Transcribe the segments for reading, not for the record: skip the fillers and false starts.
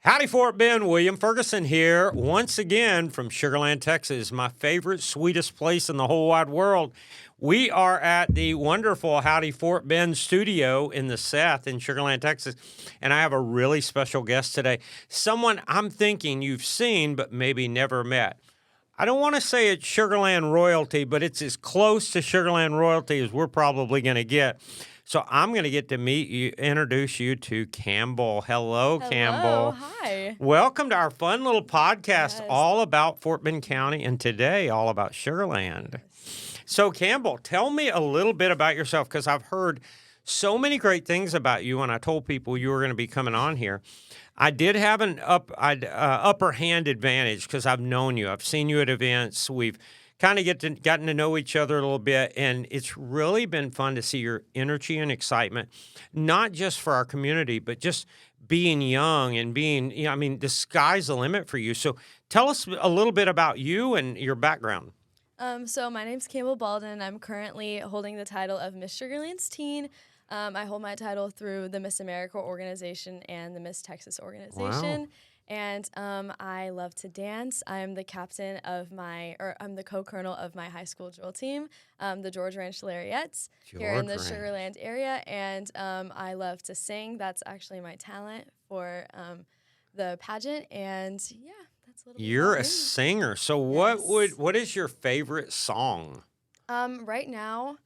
Howdy, Fort Bend. William Ferguson here once again from Sugar Land, Texas, my favorite, sweetest place in the whole wide world. We are at the wonderful Howdy Fort Bend studio in the Seth in Sugar Land, Texas, and I have a really special guest today. Someone I'm thinking you've seen but maybe never met. I don't want to say it's Sugar Land royalty, but it's as close to Sugar Land royalty as we're probably going to get. So I'm going to get to introduce you to Campbell. Hello, Campbell. Hi. Welcome to our fun little podcast Yes. all about Fort Bend County, and today all about Sugar Land. So, Campbell, tell me a little bit about yourself, because I've heard so many great things about you, and I told people you were going to be coming on here. I did have an upper hand advantage because I've known you. I've seen you at events. We've kind of gotten to know each other a little bit, and it's really been fun to see your energy and excitement, not just for our community, but just being young and being, the sky's the limit for you. So tell us a little bit about you and your background. So my name's Campbell Baldon. I'm currently holding the title of Miss Sugar Land's Teen. I hold my title through the Miss America organization and the Miss Texas organization. Wow. And I love to dance. I'm the I'm the co-colonel of my high school drill team, the George Ranch Larriettes, here in the Sugar Land area. And I love to sing. That's actually my talent for the pageant. And yeah, that's a little bit You're about a me. singer. So Yes. what is your favorite song? Right now,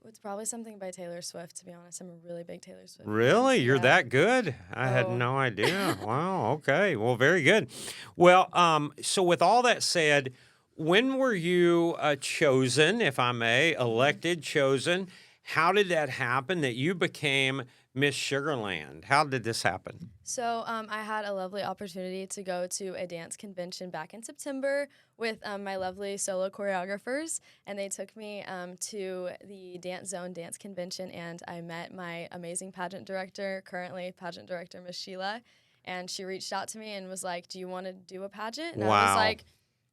it's probably something by Taylor Swift, to be honest. I'm a really big Taylor Swift fan. Really? You're Yeah. that good? I had Oh. no idea. Wow. Okay. Well, very good. Well, so with all that said, when were you chosen, if I may, elected, chosen? How did that happen that you became Miss Sugar Land? How did this happen? So I had a lovely opportunity to go to a dance convention back in September with my lovely solo choreographers, and they took me to the Dance Zone Dance Convention, and I met my amazing pageant director, currently pageant director Miss Sheila, and she reached out to me and was like, "Do you want to do a pageant?" And I Wow. was like,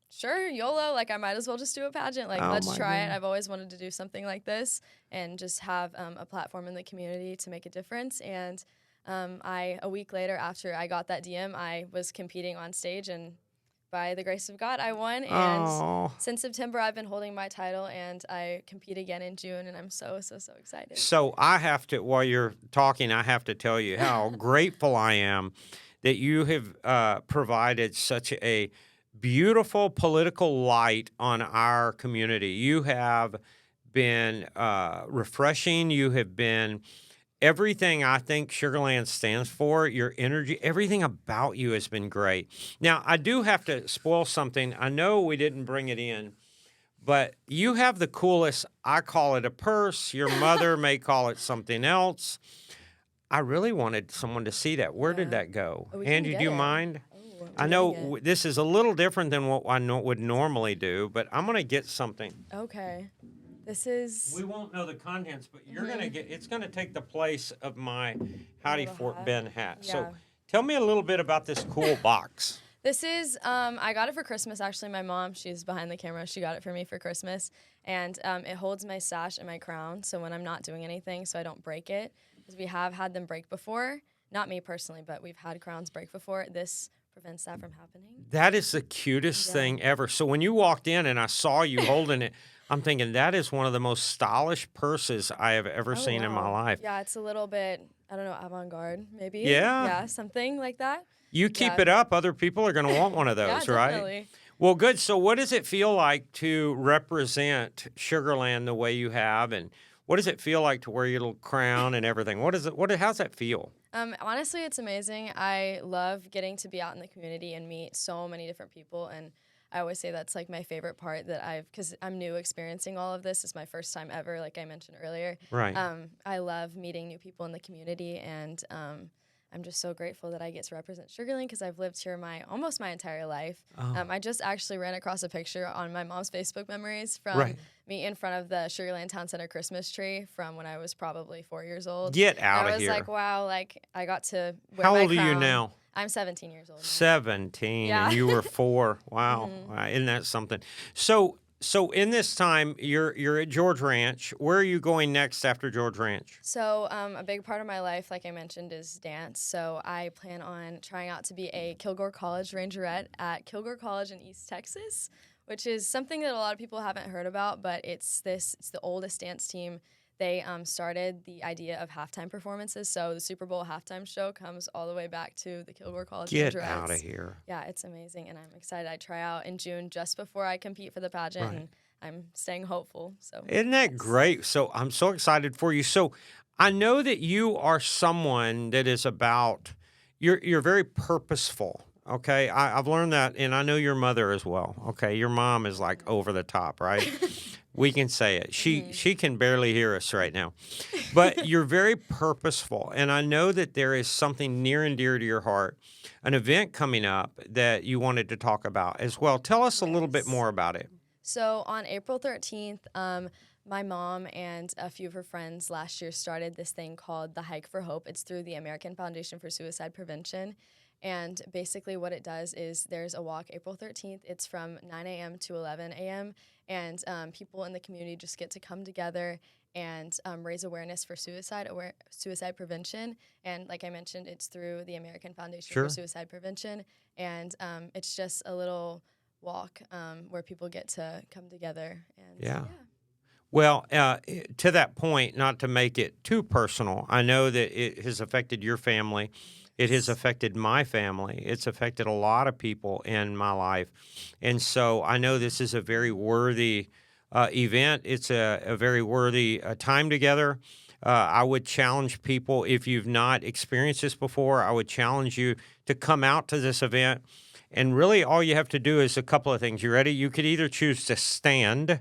"Sure, YOLO, like I might as well just do a pageant, like Oh let's my try it." goodness. I've always wanted to do something like this and just have a platform in the community to make a difference. And a week later, after I got that DM, I was competing on stage, and by the grace of God, I won. And Oh. since September, I've been holding my title, and I compete again in June, and I'm so excited. So I have to, while you're talking, I have to tell you how grateful I am that you have provided such a beautiful political light on our community. You have been refreshing. You have been everything I think Sugar Land stands for, your energy, everything about you has been great. Now, I do have to spoil something. I know we didn't bring it in, but you have the coolest, I call it a purse. Your mother may call it something else. I really wanted someone to see that. Where did Yeah. that go? Oh, we can Andy, get do you it. mind? Oh, I I'm know getting it. this is a little different than what I would normally do, but I'm going to get something. Okay. This is We won't know the contents, but you're going to get, it's going to take the place of my Howdy little Fort hat. Bend hat. So Yeah. tell me a little bit about this cool box. This is, I got it for Christmas, actually. My mom, she's behind the camera, she got it for me for Christmas. And it holds my sash and my crown, so when I'm not doing anything, so I don't break it. Because we have had them break before. Not me personally, but we've had crowns break before. This prevents that from happening. That is the cutest Yeah. thing ever. So when you walked in and I saw you holding it, I'm thinking that is one of the most stylish purses I have ever seen in my wow. life. Yeah, it's a little bit, I don't know, avant-garde, maybe. Yeah. Yeah, something like that. You keep Yeah. it up, other people are going to want one of those, Yeah, right? definitely. Well, good. So what does it feel like to represent Sugar Land the way you have, and what does it feel like to wear your little crown and everything? How's that feel? Honestly, it's amazing. I love getting to be out in the community and meet so many different people, and I always say that's like my favorite part because I'm new experiencing all of this. It's my first time ever, like I mentioned earlier. Right. I love meeting new people in the community, and I'm just so grateful that I get to represent Sugar Land because I've lived here almost my entire life. Oh. I just actually ran across a picture on my mom's Facebook memories from Right. me in front of the Sugar Land Town Center Christmas tree from when I was probably 4 years old. Get And out I of was here. like, wow, like I got to wear How my old are you crown. now? I'm 17 years old. 17, Yeah. and you were 4. Wow. Mhm. Wow. Isn't that something? So So in this time, you're at George Ranch. Where are you going next after George Ranch? So, a big part of my life, like I mentioned, is dance. So, I plan on trying out to be a Kilgore College Rangerette at Kilgore College in East Texas, which is something that a lot of people haven't heard about, but it's the oldest dance team. They started the idea of halftime performances. So, the Super Bowl halftime show comes all the way back to the Kilgore College Get out of Rangerettes. here. Yeah, it's amazing, and I'm excited. I try out in June just before I compete for the pageant, Right. and I'm staying hopeful. So, Isn't that yes. great? So I'm so excited for you. So I know that you are someone that is about you're very purposeful. Okay. I've learned that, and I know your mother as well. Okay. Your mom is like over the top, right? We can say it. Mhm. She can barely hear us right now. But you're very purposeful. And I know that there is something near and dear to your heart, an event coming up that you wanted to talk about as well. Tell us a little bit Yes. more about it. So on April 13th, my mom and a few of her friends last year started this thing called the Hike for Hope. It's through the American Foundation for Suicide Prevention. And basically, what it does is there's a walk April 13th. It's from 9 a.m. to 11 a.m. And people in the community just get to come together and raise awareness for suicide prevention. And like I mentioned, it's through the American Foundation for Sure. Suicide Prevention. And it's just a little walk where people get to come together. And Yeah. Well, to that point, not to make it too personal, I know that it has affected your family. It has affected my family. It's affected a lot of people in my life. And so I know this is a very worthy event. It's a very worthy time together. I would challenge people, if you've not experienced this before, I would challenge you to come out to this event. And really, all you have to do is a couple of things. You ready? You could either choose to stand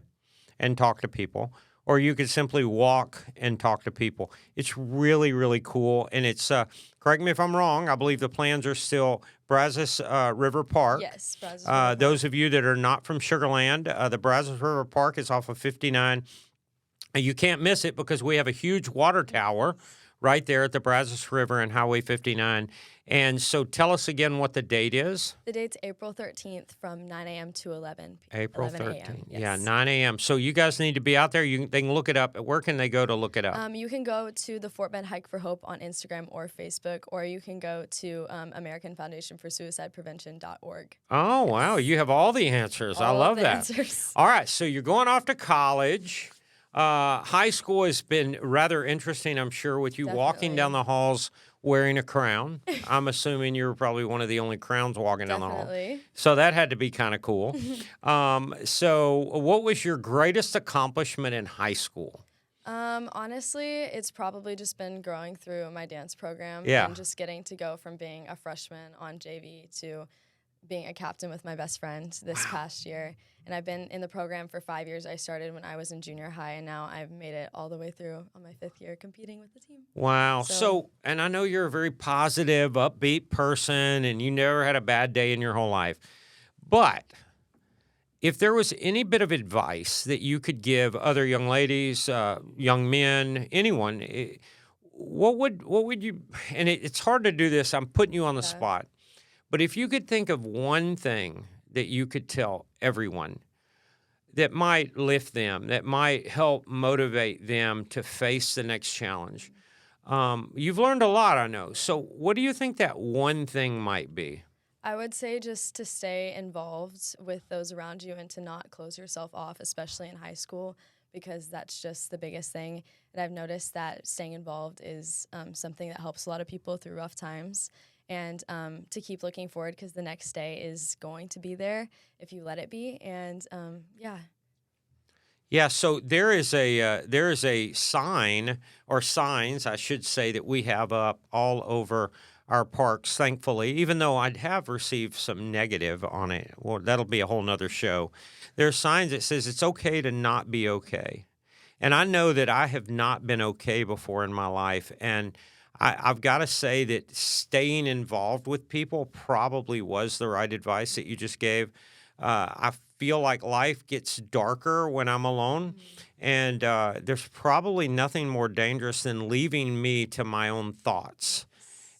and talk to people, or you could simply walk and talk to people. It's really, really cool. And it's, correct me if I'm wrong, I believe the plans are still Brazos River Park. yes, Brazos River Park. Those of you that are not from Sugar Land, the Brazos River Park is off of 59. And you can't miss it because we have a huge water tower right there at the Brazos River and Highway 59. And so tell us again what the date is. The date's April 13th from 9 a.m. to 11 April 11 a.m. 13th. Yes. Yeah, 9 a.m. So you guys need to be out there. They can look it up. Where can they go to look it up? You can go to the Fort Bend Hike for Hope on Instagram or Facebook, or you can go to American Foundation for Suicide Prevention.org. Oh, wow. You have all the answers. I All of love the that. answers. All right. So you're going off to college. High school has been rather interesting, I'm sure, with you walking down the halls wearing a crown. I'm assuming you were probably one of the only crowns walking down the hall. Definitely. So that had to be kind of cool. So what was your greatest accomplishment in high school? Honestly, it's probably just been growing through my dance program Yeah. and just getting to go from being a freshman on JV to being a captain with my best friend this past year. And I've been in the program for 5 years. I started when I was in junior high, and now I've made it all the way through on my 5th year competing with the team. Wow. So- So, and I know you're a very positive, upbeat person, and you never had a bad day in your whole life. But if there was any bit of advice that you could give other young ladies, young men, anyone, what would you? And it's hard to do this. I'm putting you on the spot. But if you could think of one thing that you could tell everyone that might lift them, that might help motivate them to face the next challenge, you've learned a lot, I know. So what do you think that one thing might be? I would say just to stay involved with those around you and to not close yourself off, especially in high school, because that's just the biggest thing. And I've noticed that staying involved is something that helps a lot of people through rough times. And to keep looking forward, because the next day is going to be there if you let it be. And yeah. Yeah, so there is a sign, or signs, I should say, that we have up all over our parks, thankfully, even though I'd have received some negative on it. Well, that'll be a whole nother show. There are signs that says it's okay to not be okay. And I know that I have not been okay before in my life. And I've got to say that staying involved with people probably was the right advice that you just gave. I feel like life gets darker when I'm alone. And there's probably nothing more dangerous than leaving me to my own thoughts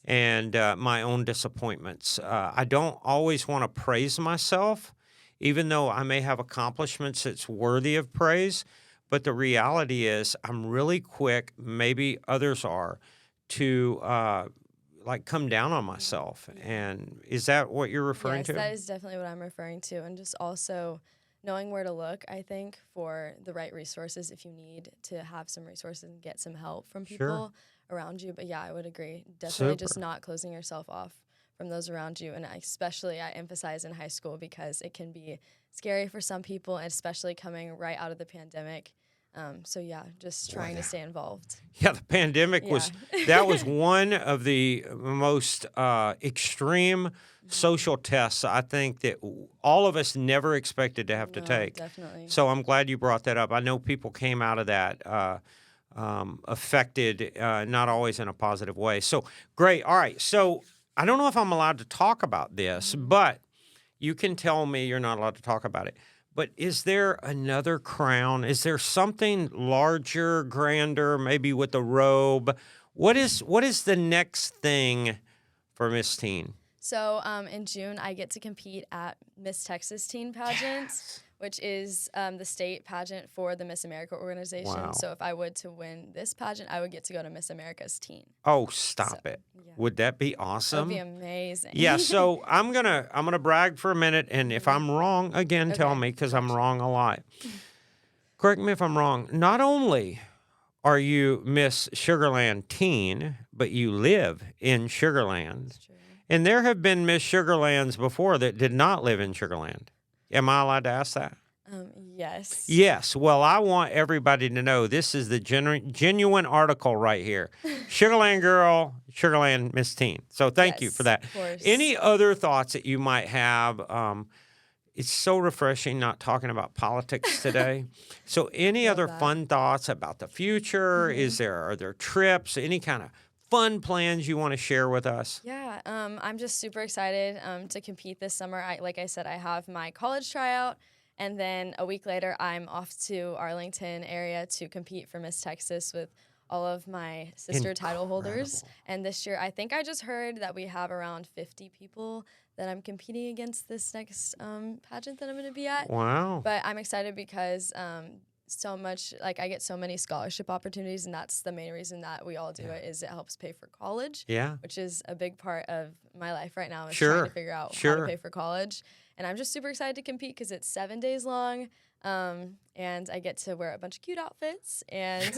and my own disappointments. I don't always want to praise myself even though I may have accomplishments that's worthy of praise. But the reality is, I'm really quick, maybe others are, to like come down on myself. And is that what you're referring Yes, to? that is definitely what I'm referring to. And just also knowing where to look, I think, for the right resources if you need to have some resources and get some help from Sure. people around you. But yeah, I would agree. Definitely just Super. not closing yourself off from those around you. And especially I emphasize in high school because it can be scary for some people, and especially coming right out of the pandemic. So yeah, just trying to stay involved. Yeah, the pandemic was that was one of the most extreme social tests I think that all of us never expected to have to No, take. definitely. So I'm glad you brought that up. I know people came out of that affected, not always in a positive way. So great. All right. So I don't know if I'm allowed to talk about this, but you can tell me you're not allowed to talk about it. But is there another crown? Is there something larger, grander, maybe with a robe? What is the next thing for Miss Teen? So in June, I get to compete at Miss Texas Teen Pageant, which is the state pageant for the Miss America organization. Wow. So if I would to win this pageant, I would get to go to Miss America's Teen. Oh, stop So, it. yeah. Would that be That would awesome? be amazing. Yeah, so I'm gonna brag for a minute, and if I'm wrong, again, tell Okay, me, because I'm gotcha. wrong a lot. Correct me if I'm wrong. Not only are you Miss Sugarland Teen, but you live in Sugarland. That's true. And there have been Miss Sugarlands before that did not live in Sugarland. Am I allowed to ask that? Yes. Yes. Well, I want everybody to know this is the genuine article right here. Sugarland girl, Sugarland Miss Teen. So thank you for that. Of course. Any other thoughts that you might have? It's so refreshing not talking about politics today. So any other that. fun thoughts about the future? Are there trips, any kind of fun plans you want to share with us? Yeah, I'm just super excited to compete this summer. Like I said, I have my college tryout, and then a week later, I'm off to Arlington area to compete for Miss Texas with all of my sister title holders. And this year, I think I just heard that we have around 50 people that I'm competing against this next pageant that I'm going to be at. Wow. But I'm excited because so much, like I get so many scholarship opportunities, and that's the main reason that we all do it, is it helps pay for college. Yeah. Which is a big part of my life right now, is Sure. trying to figure out how to pay for college. And I'm just super excited to compete because it's 7 days long, and I get to wear a bunch of cute outfits, and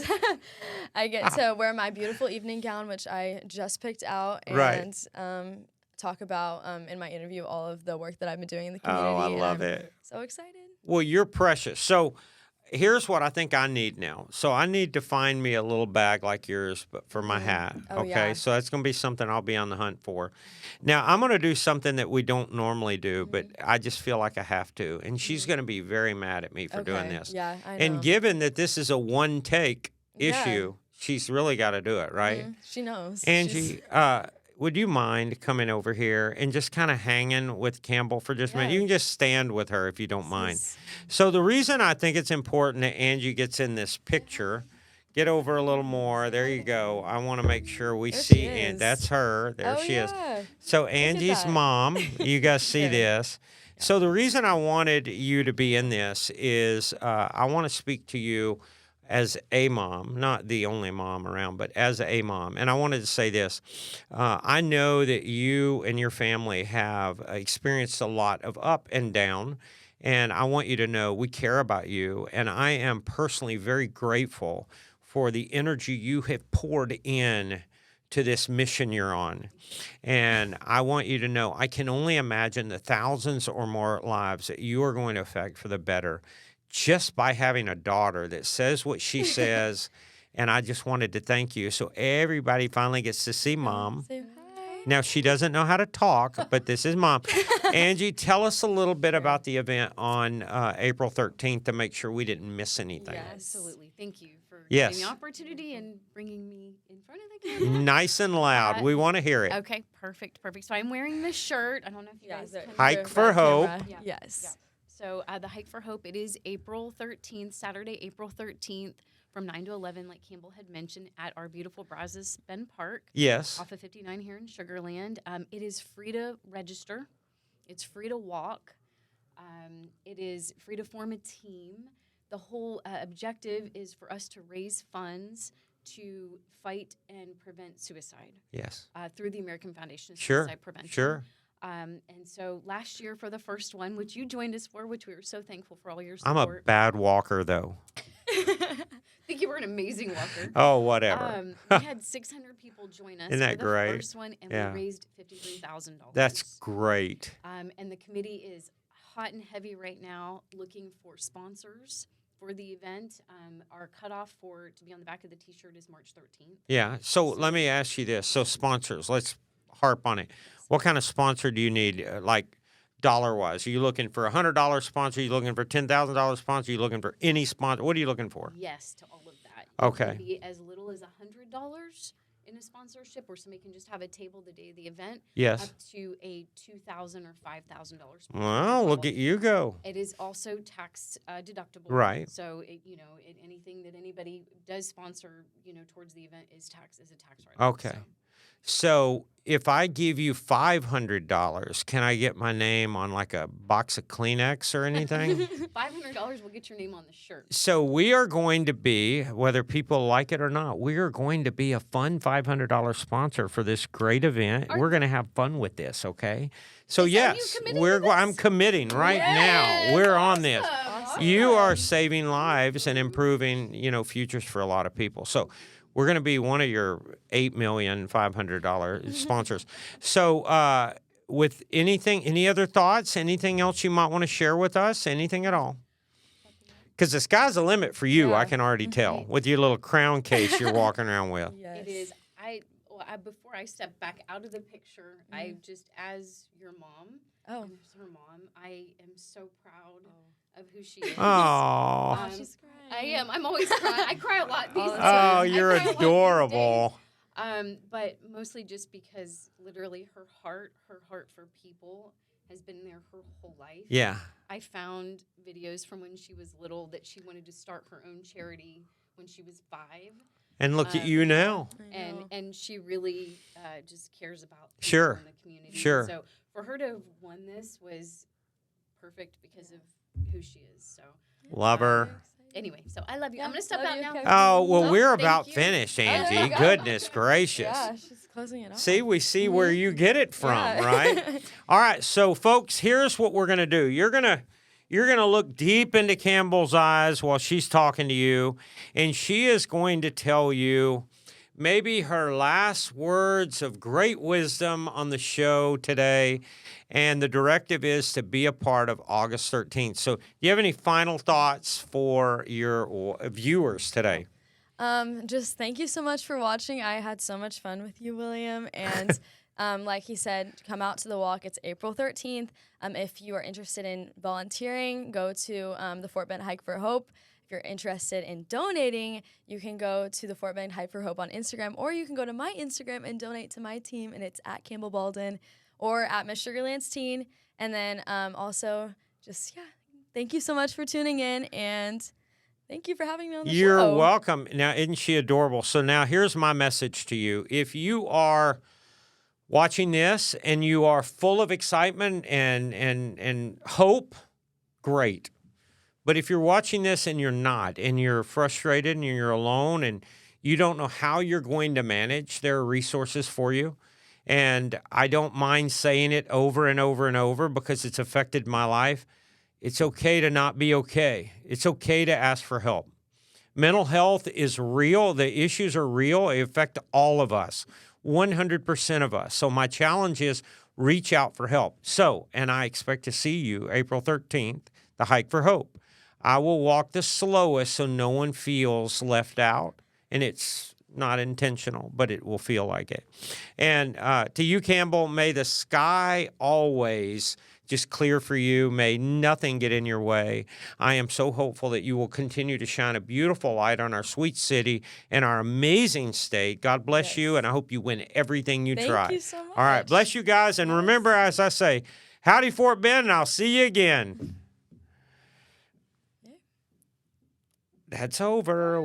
I get to wear my beautiful evening gown, which I just picked out, and talk about in my interview all of the work that I've been doing in the community. Oh, I and love I'm it. so excited. Well, you're precious. So here's what I think I need now. So I need to find me a little bag like yours, but for my hat. Oh, Okay. yeah. So that's going to be something I'll be on the hunt for. Now, I'm going to do something that we don't normally do, but I just feel like I have to. And she's going to be very mad at me for doing this. Yeah, I know. And given that this is a one take Yeah. issue, she's really got to do it, right? She knows. Angie, would you mind coming over here and just kind of hanging with Campbell for just a minute? Yeah. You can just stand with her if you don't mind. She's- So the reason I think it's important that Angie gets in this picture, get over a little more. There you go. I want to make sure we There see, she and is. that's her. There Oh, she is. yeah. So Angie's that. mom, you guys see There. this. So the reason I wanted you to be in this is I want to speak to you as a mom, not the only mom around, but as a mom. And I wanted to say this. I know that you and your family have experienced a lot of up and down, and I want you to know we care about you, and I am personally very grateful for the energy you have poured in to this mission you're on. And I want you to know I can only imagine the thousands or more lives that you are going to affect for the better just by having a daughter that says what she says. And I just wanted to thank you. So everybody finally gets to see Mom. Say hi. Now, she doesn't know how to talk, but this is Mom. Angie, tell us a little bit about the event on April 13th to make sure we didn't miss anything. Yes. Absolutely. Thank you for Yes. giving the opportunity and bringing me in front of the camera. Nice and loud. We want to hear it. Okay, perfect. So I'm wearing this shirt. I don't know if you guys can. Hike for Hope. Yeah. Yes. Yeah. So the Hike for Hope, it is April 13th, Saturday, April 13th, from 9 to 11, like Campbell had mentioned, at our beautiful Brazos Bend Park. Yes. Off of 59 here in Sugar Land. It is free to register. It's free to walk. It is free to form a team. The whole objective is for us to raise funds to fight and prevent suicide Yes. through the American Foundation of Sure. Suicide Prevention. Sure. And so last year for the first one, which you joined us for, which we were so thankful for all your I'm a support. bad walker, though. I think you were an amazing walker. Oh, whatever. We had 600 people join us Isn't that for the great? first one, and Yeah. we raised $53,000. That's great. And the committee is hot and heavy right now looking for sponsors for the event. Our cutoff to be on the back of the T-shirt is March 13th. Yeah. So let me ask you this. So sponsors, let's harp on it. What kind of sponsor do you need, like dollar-wise? Are you looking for a $100 sponsor? Are you looking for $10,000 sponsor? Are you looking for any sponsor? What are you looking for? Yes, to all of that. Okay. It can be as little as $100 in a sponsorship, or somebody can just have a table the day of the event. Yes. Up to a $2,000 or $5,000 sponsorship. Well, look at you go. It is also tax deductible. Right. So anything that anybody does sponsor, towards the event is a tax write. Okay. So if I give you $500, can I get my name on like a box of Kleenex or anything? $500 will get your name on the shirt. So we are going to be, whether people like it or not, we are going to be a fun $500 sponsor for this great event. We're going to have fun with this, okay? So yes, I'm committing right now. We're on this. Awesome. You are saving lives and improving, futures for a lot of people. So we're going to be one of your $8,500,000 sponsors. So with any other thoughts, anything else you might want to share with us, anything at all? Because the sky's the limit for you, I can already tell, with your little crown case you're walking around with. Yes. It is. Before I step back out of the picture, I just, as your mom, and as her mom, I am so proud of who she is. Oh, She's crying. I am. I'm always crying. I cry a lot these days. oh, you're I cry a lot these adorable. days. But mostly just because literally her heart for people has been there her whole life. Yeah. I found videos from when she was little that she wanted to start her own charity when she was 5. And look at you now. And she really just cares about people Sure. in the community. Sure. So for her to have won this was perfect because of who she is. So Love her. anyway, so I love you. I'm going to step love out you, now. Coach. Oh, well, Oh, we're thank about you. finished, there you Angie. go. Goodness gracious. Yeah, she's closing it off. See, we see where you get it from, Yeah. right? All right, so folks, here's what we're gonna do. You're gonna look deep into Campbell's eyes while she's talking to you, and she is going to tell you maybe her last words of great wisdom on the show today. And the directive is to be a part of August 13th. So, do you have any final thoughts for your viewers today? Just thank you so much for watching. I had so much fun with you, William. And like he said, come out to the walk. It's April 13th. If you are interested in volunteering, go to the Fort Bend Hike for Hope. If you're interested in donating, you can go to the Fort Bend Hike for Hope on Instagram, or you can go to my Instagram and donate to my team, and it's at Campbell Baldon or at Miss Sugarland's Teen. And then also just, thank you so much for tuning in, and thank you for having me on the show. You're welcome. Now, isn't she adorable? So now here's my message to you. If you are watching this and you are full of excitement and hope, great. But if you're watching this and you're not, and you're frustrated and you're alone and you don't know how you're going to manage, there are resources for you. And I don't mind saying it over and over and over because it's affected my life. It's okay to not be okay. It's okay to ask for help. Mental health is real. The issues are real. They affect all of us, 100% of us. So my challenge is reach out for help. So, and I expect to see you April 13th, the Hike for Hope. I will walk the slowest so no one feels left out. And it's not intentional, but it will feel like it. And to you, Campbell, may the sky always just clear for you. May nothing get in your way. I am so hopeful that you will continue to shine a beautiful light on our sweet city and our amazing state. God bless you, and I hope you win everything you try. Thank you so much. All right, bless you guys, and remember, as I say, howdy Fort Bend, and I'll see you again. That's over.